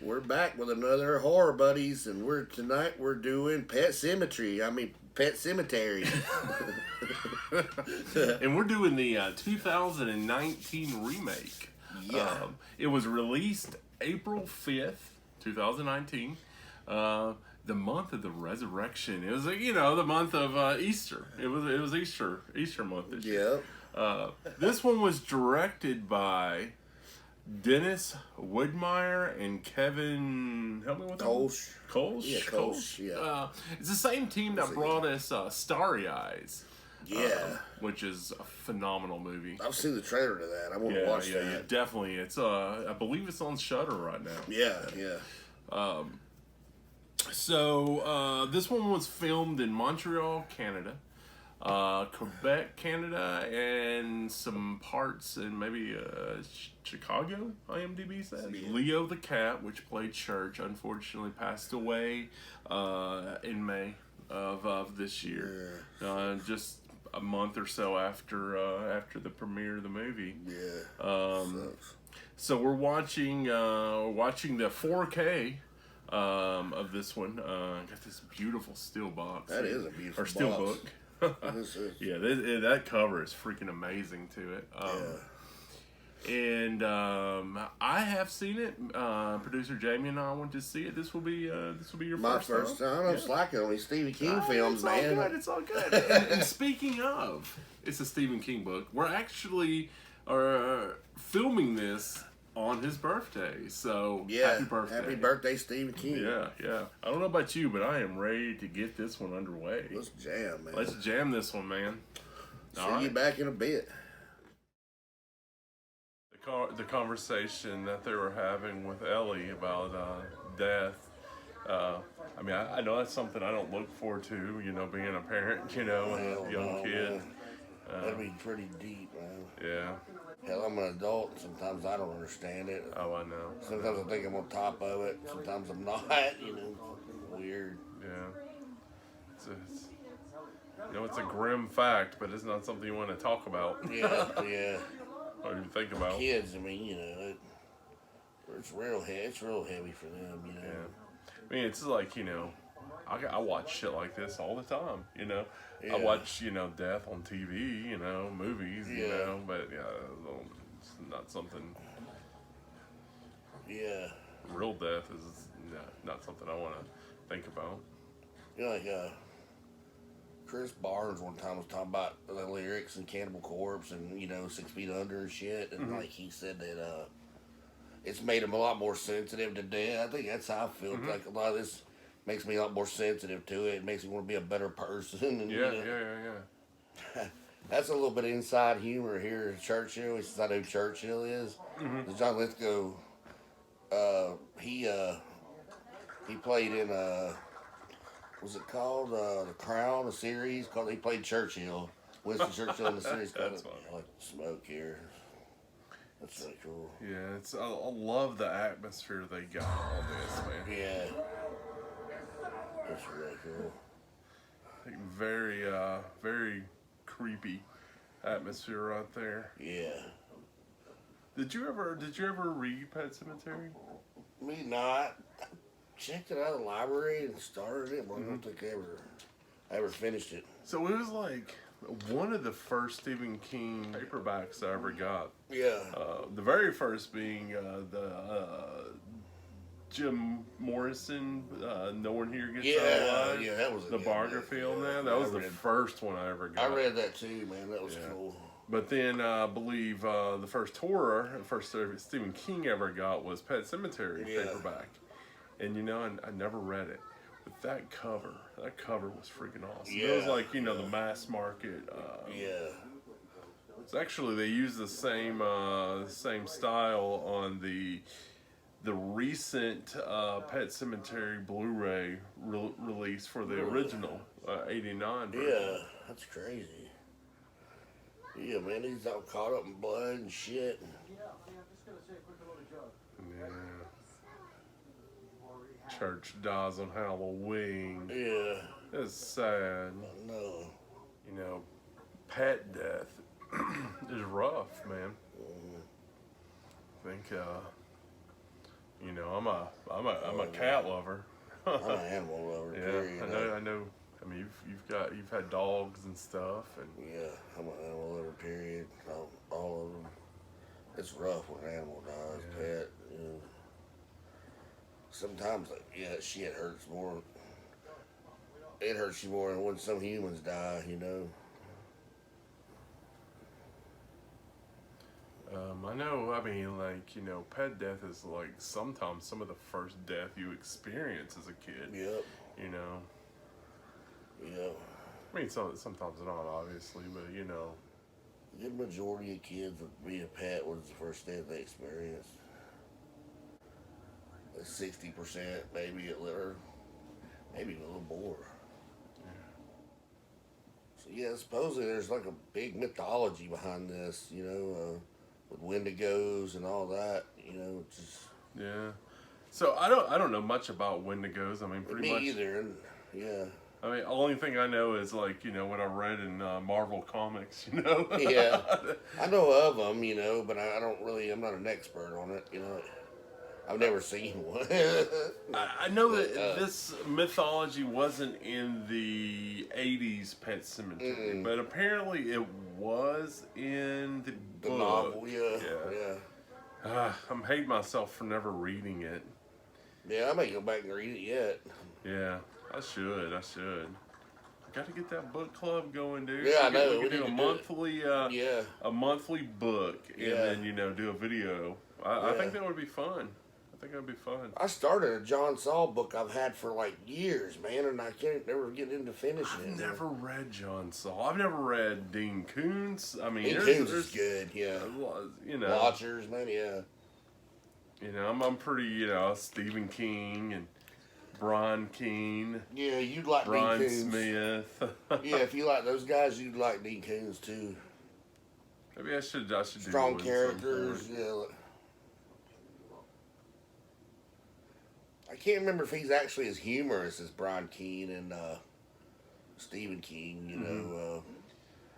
We're back with another horror buddies, and we're doing Pet Cemetery. I mean Pet Cemetery. And we're doing the 2019 remake. Yeah. It was released April 5th, 2019. The month of the resurrection. It was the month of Easter. It was Easter month this year. Yep. This one was directed by Dennis Woodmeyer and Kevin. Help me with that. Kolsch. Yeah, Kolsch. Yeah. It's the same team that brought us Starry Eyes. Yeah. Which is a phenomenal movie. I've seen the trailer to that. I want to watch that. Yeah, definitely. It's I believe it's on Shudder right now. Yeah. So this one was filmed in Montreal, Canada, Quebec, Canada, and some parts in maybe Chicago, IMDb said. Yeah. Leo the cat, which played Church, unfortunately passed away in May of this year. Yeah. Just a month or so after the premiere of the movie. Yeah. So we're watching the 4K of this one. Got this beautiful steel box. That is a beautiful steel box. book. Yeah, that cover is freaking amazing to it. And I have seen it. Producer Jamie and I went to see it. This will be your My first time. I'm slacking on these Stephen King films, man. It's all good. And speaking of, it's a Stephen King book. We're actually filming this on his birthday. So happy birthday. Happy birthday, Stephen King. Yeah. I don't know about you, but I am ready to get this one underway. Let's jam, man. Let's jam this one, man. See you back in a bit. The conversation that they were having with Ellie about death. I mean, I know that's something I don't look forward to, being a parent, and a young kid. Man. That'd be pretty deep, man. Yeah. Hell, I'm an adult, and sometimes I don't understand it. Oh, I know. Sometimes I think I'm on top of it. Sometimes I'm not, Weird. Yeah. It's a grim fact, but it's not something you want to talk about. Yeah. Or even think about. Kids, I mean, it's real heavy for them, Yeah. I mean, it's like, I watch shit like this all the time, Yeah. I watch, death on TV, movies, but it's not something. Yeah. Real death is not something I want to think about. Chris Barnes one time was talking about the lyrics in Cannibal Corpse and 6 Feet Under and shit, and he said that it's made him a lot more sensitive to death. I think that's how I feel. Like a lot of this makes me a lot more sensitive to it. It makes me want to be a better person. And, Yeah. That's a little bit of inside humor here at Churchill. Since I know who Churchill is. John Lithgow, he played in was it called The Crown, a series? He played Churchill. Winston Churchill in the series called I like smoke here. That's really cool. Yeah, I love the atmosphere they got on this, man. Yeah. That's really cool. Like very creepy atmosphere right there. Yeah. Did you ever read Pet Sematary? Me not. Checked it out of the library and started it, but I don't think I ever finished it. So it was like one of the first Stephen King paperbacks I ever got. Yeah. The very first being the Jim Morrison, No One Here Gets Out Alive. Yeah, that was the biography on that. That was the first one I ever got. I read that too, man. That was cool. But then I believe the first Stephen King ever got was Pet Sematary paperback. And I never read it. But that cover was freaking awesome. Yeah. It was like, the mass market. It's actually, they use the same style on the recent Pet Sematary Blu-ray release for the original 89 version. Yeah, that's crazy. Yeah, man, he's all caught up in blood and shit. Yeah. Church dies on Halloween. Yeah. It's sad. No. Pet death is rough, man. I think, You know, I'm a cat lover. I'm an animal lover. Yeah, Period. I know. I mean, you've had dogs and stuff, and Yeah, I'm an animal lover. Period. All of them. It's rough when an animal dies, yeah, pet. You know. Sometimes, like, yeah, shit hurts more. It hurts you more than when some humans die. You know. I know. I mean, like, you know, pet death is like sometimes some of the first death you experience as a kid. Yep. You know, Yep. I mean, sometimes not obviously, but you know, The good majority of kids would be a pet was the first death they experienced. 60%, maybe a little, maybe a little more. So yeah, supposedly there's like a big mythology behind this, you know, with Wendigos and all that. You know, just yeah. So I don't know much about Wendigos. I mean, pretty me much. either. And yeah, I mean, only thing I know is like, you know, what I read in Marvel comics. You know. yeah, I know of them, you know, but I don't really. I'm not an expert on it, you know. I've never seen one. I know But, that this mythology wasn't in the '80s Pet Cemetery, but apparently it was in the the book. novel, yeah, Yeah. yeah. I'm hating myself for never reading it. Yeah, I may go back and read it yet. Yeah, I should. I got to get that book club going, dude. Yeah, I know. We We could do need a to do it. monthly, Yeah, a monthly book, and Yeah. then you know do a video. I Yeah. think that would be fun. I think that would be fun. I started a John Saul book I've had for like years, man, and I can't never get into finishing I've it. never read John Saul. I've never read Dean Koontz. I mean, Dean there's, Koontz there's is good, yeah. you know, Watchers, man, yeah. I'm pretty, you know, Stephen King and Brian Keene, Yeah, you'd like Brian Dean Koontz. Smith. Yeah, if you like those guys, you'd like Dean Koontz too. Maybe I should Strong do characters, yeah. I can't remember if he's actually as humorous as Brian Keene and Stephen King, you know.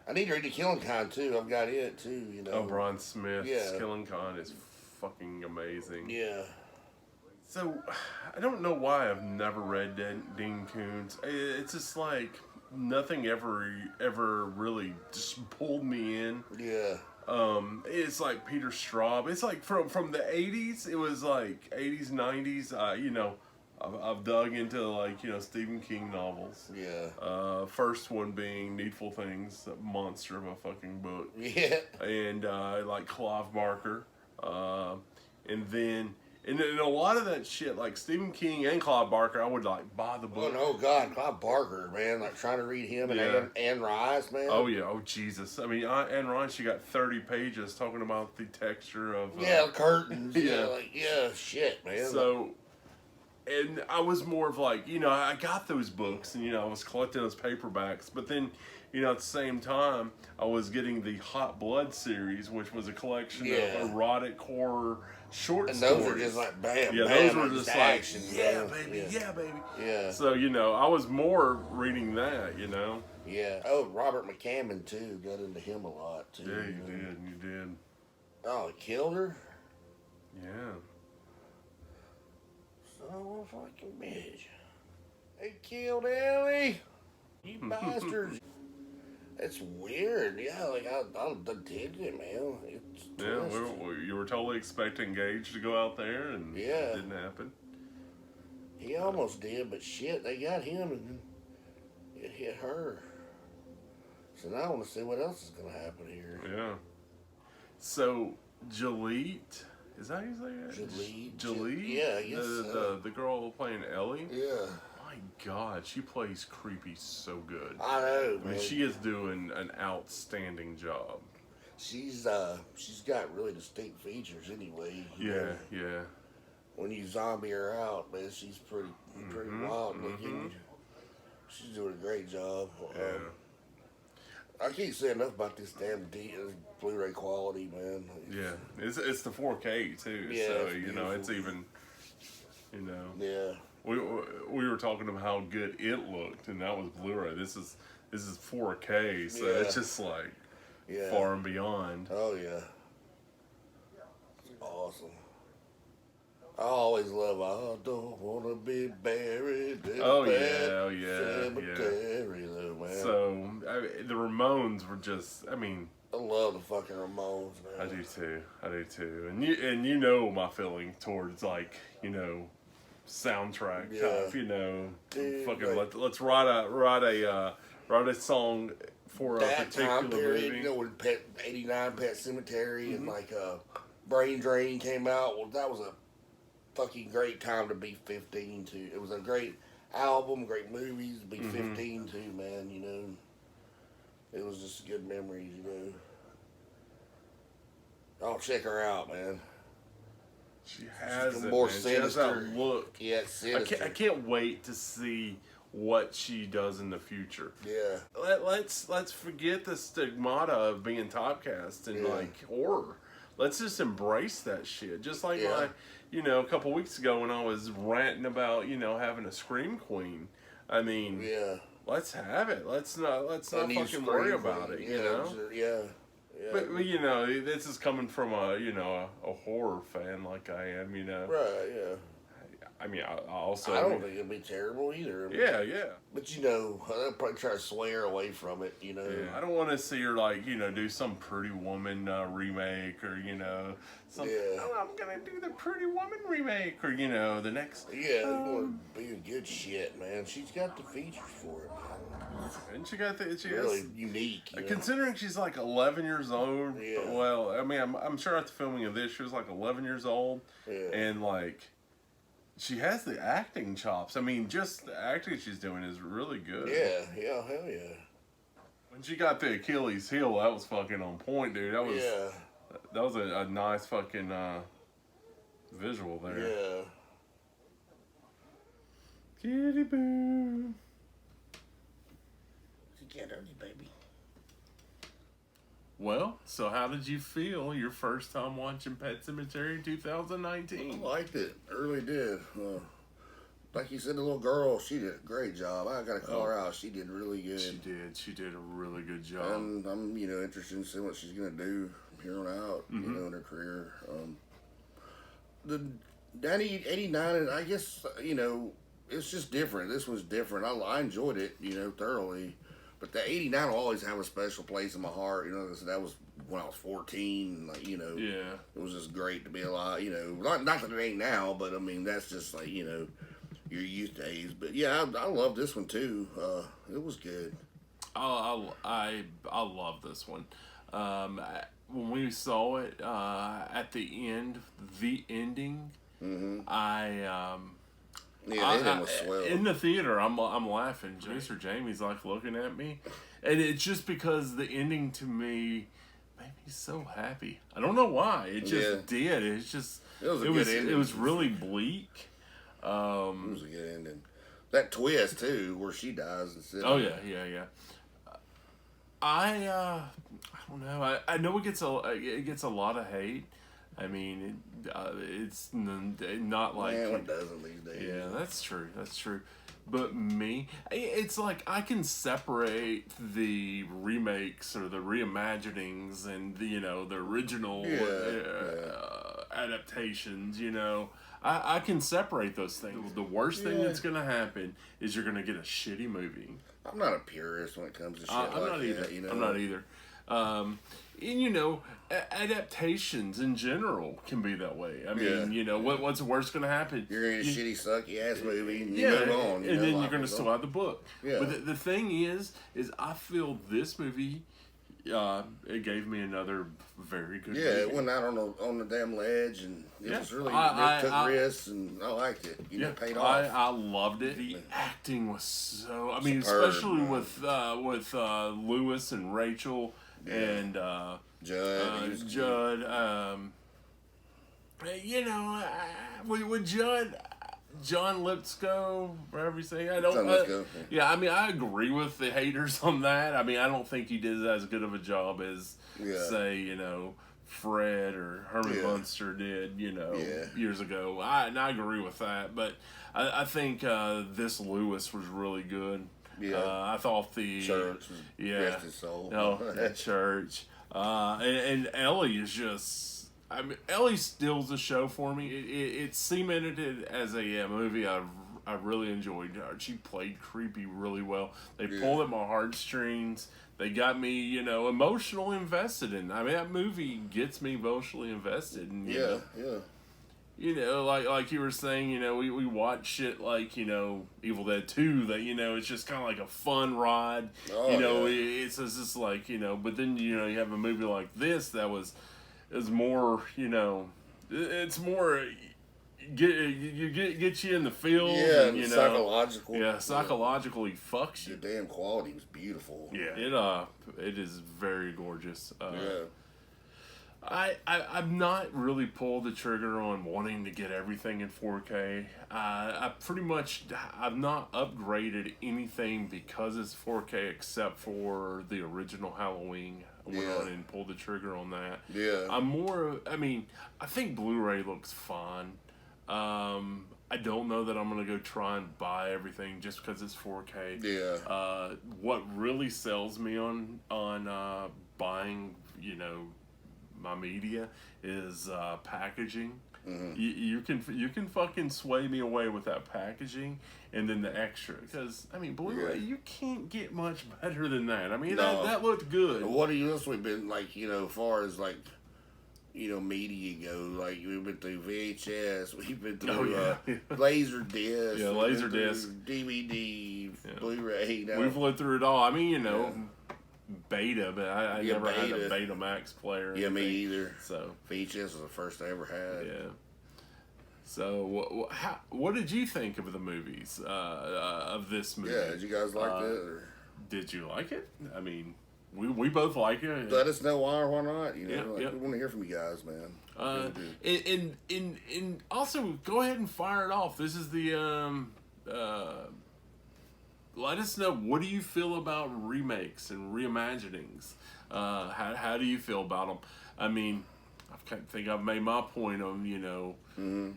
I need to read The Killing Kind too. I've got it too, you know. Oh, Brian Smith, Yeah. Killing Con is fucking amazing. Yeah. So, I don't know why I've never read Dean Koontz. It's just like nothing ever really just pulled me in. Yeah. It's like Peter Straub. It's like from the '80s. It was like '80s, '90s. You know, I've dug into like, you know, Stephen King novels. Yeah. First one being Needful Things, a monster of a fucking book. Yeah. And like Clive Barker, and then a lot of that shit, like Stephen King and Clive Barker, I would like buy the Oh book. no, God, Clive Barker, man! Like trying to read him and Yeah. Anne Rice, man. Oh yeah, oh Jesus! I mean, Anne Rice, she got 30 pages talking about the texture of Yeah, curtains. Yeah. Yeah, like shit, man. So, and I was more of like, you know, I got those books, and you know, I was collecting those paperbacks, but then, you know, at the same time, I was getting the Hot Blood series, which was a collection Yeah. of erotic horror short and stories. those were just like bam, Yeah, bam, those were just like, action, yeah, man. baby, Yeah. yeah, baby. Yeah. So, you know, I was more reading that, you know. Yeah. Oh, Robert McCammon too. Got into him a lot too. Yeah, you know. you did. Oh, he killed her. Yeah. Son of a fucking bitch. They killed Ellie. You bastards. It's weird. Yeah, like I dig it, man. It's Yeah, twisted. you were totally expecting Gage to go out there, and Yeah. it didn't happen. He almost did, but shit, they got him and it hit her. So now I want to see what else is going to happen here. Yeah. So, Jalit, is that how you say it? Jalit? Jalit? Yeah, I guess so. The girl playing Ellie? Yeah. My God, she plays creepy so good. I know, I man. mean, she is doing an outstanding job. She's got really distinct features anyway. you Yeah, know. yeah. When you zombie her out, man, she's pretty wild looking. She's doing a great job. Yeah. I can't say enough about this damn Blu-ray quality, man. Yeah, it's the 4K too, Yeah, so it's you know it's beautiful. even, you know, Yeah. we were talking about how good it looked, and that was Blu-ray. This is 4K, so Yeah. it's just like Yeah. far and beyond. Oh yeah. It's awesome. I always love. I don't wanna be buried in Oh a yeah, pet oh yeah, yeah. cemetery, though, man. So the Ramones were just, I mean, I love the fucking Ramones, I man. do too, I do too, and you know my feeling towards like soundtrack Yeah. type, Dude, fucking like, let's write a song for a that time particular period, movie. when '89 Pet Cemetery and Mhm. like Brain Drain came out. Well, that was a fucking great time to be 15 too. It was a great album, great movies. To be Mhm. 15 too, man. It was just good memories. I'll check her out, man. She has She's it, more man. She has that sinister. look. Yeah, it's sinister. I can't wait to see what she does in the future. Yeah. Let's forget the stigmata of being typecast and Yeah. like horror. Let's just embrace that shit. Just like Yeah. a couple weeks ago when I was ranting about having a scream queen. I mean, Yeah. let's have it. Let's not A new fucking worry Scream about Queen. it. Yeah. Yeah. But this is coming from a horror fan like I am. Right. Yeah. I mean, I also I don't think it'd be terrible either. yeah. But I'll probably try to sway her away from it. Yeah, I don't want to see her do some Pretty Woman remake or some. Yeah. Oh, I'm gonna do the Pretty Woman remake or the next. Yeah, you want to be a good shit, man. She's got the features for it, man. And she got Really has, unique. considering she's like 11 years old. Yeah. Well, I mean, I'm sure at the filming of this, she was like 11 years old, Yeah. and like. She has the acting chops. I mean, just the acting she's doing is really good. Yeah, hell yeah. When she got the Achilles heel, that was fucking on point, dude. That was a nice fucking visual there. Yeah. Kitty boo. Get early, baby. Well, so how did you feel your first time watching Pet Sematary 2019? I liked it. I really did. Like you said, the little girl, she did a great job. I got to call her out. She did really good. She did a really good job. And I'm, interested in seeing what she's going to do from here on out, in her career. The 89, and I guess, it's just different. This was different. I enjoyed it, thoroughly. But the '89 will always have a special place in my heart. That was when I was 14. Yeah. It was just great to be alive. Not that it ain't now, but I mean that's just like your youth days. But yeah, I love this one too. It was good. I love this one. When we saw it at the ending, Yeah, the ending was swell. In the theater, I'm laughing. Mr. Jamie's like looking at me, and it's just because the ending to me made me so happy. I don't know why. It just did. It's just It was a good ending. It was really bleak. It was a good ending. That twist too, where she dies instead. Oh yeah. I don't know. I know it gets a lot of hate. I mean, it's not like... Man, what doesn't these days? Yeah, that's true. But me, it's like I can separate the remakes or the reimaginings and the original adaptations, I can separate those things. The worst thing that's going to happen is you're going to get a shitty movie. I'm not a purist when it comes to shit like I'm not either. that. I'm not either. And adaptations in general can be that way. I mean, what's the worst going to happen? You're in a shitty, sucky ass movie, and you move on. And then you're going to still have the book. Yeah. But the thing is I feel this movie, it gave me another very good movie. It went out on the damn ledge, and it was really, took risks, and I liked it. It paid off. I loved it. The acting was so, I mean, Superb, especially man. with Lewis and Rachel and Judd. With Judd, John Lipscomb, whatever you say. I mean, I agree with the haters on that. I mean, I don't think he did as good of a job as, say, Fred or Herman Munster did, years ago. I agree with that. But I think this Lewis was really good. Yeah. I thought the Church rest his soul. No, that Church. And Ellie is just, I mean, Ellie steals the show for me. It cemented it as a movie I really enjoyed. She played creepy really well. They pulled at my heartstrings. They got me, you know, emotionally invested in. I mean, that movie gets me emotionally invested. And, you know, like you were saying, you know, we watch shit like, you know, Evil Dead 2 that, you know, it's just kind of like a fun ride. You know, it's just like, you know, but then, you know, you have a movie like this that is more, you know, it's more get you in the field. Yeah, and, you know, psychological. Yeah, psychologically fucks you. The damn quality was beautiful. Yeah, it is very gorgeous. Yeah. I've not really pulled the trigger on wanting to get everything in 4K. I've not upgraded anything because it's 4K except for the original Halloween. I went on and pulled the trigger on that. Yeah. I think Blu-ray looks fine. I don't know that I'm going to go try and buy everything just because it's 4K. Yeah. What really sells me on buying, you know, my media is packaging. Mm-hmm. You can fucking sway me away with that packaging and then the extra, because I mean Blu-ray you can't get much better than that. I mean that looked good. What have you else we've been like, you know, as far as like, you know, media goes, like we've been through VHS, we've been through laser disc, laser disc, DVD, Blu-ray. You know. We've lived through it all. I mean, you know. Beta, but I never had a Betamax player. Yeah, me either. So VHS was the first I ever had. Yeah. So what did you think of the movies? Of this movie? Yeah, did you guys like it? Or? Did you like it? I mean, we both like it. Let us know why or why not. You know, we want to hear from you guys, man. And also go ahead and fire it off. This is the let us know, what do you feel about remakes and reimaginings? How do you feel about them? I mean, I think I've made my point on, you know, you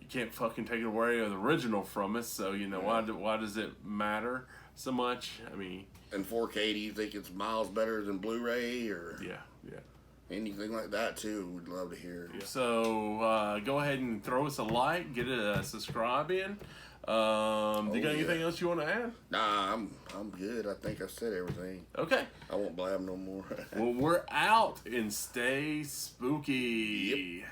can't fucking take it away the original from us, so, you know, why does it matter so much? I mean... In 4K, do you think it's miles better than Blu-ray, or... Yeah. Anything like that, too, we'd love to hear. Yeah. So, go ahead and throw us a like, get a subscribe in. Do you got anything else you want to add? Nah, I'm good. I think I said everything. Okay. I won't blab no more. Well, we're out, and stay spooky. Yep.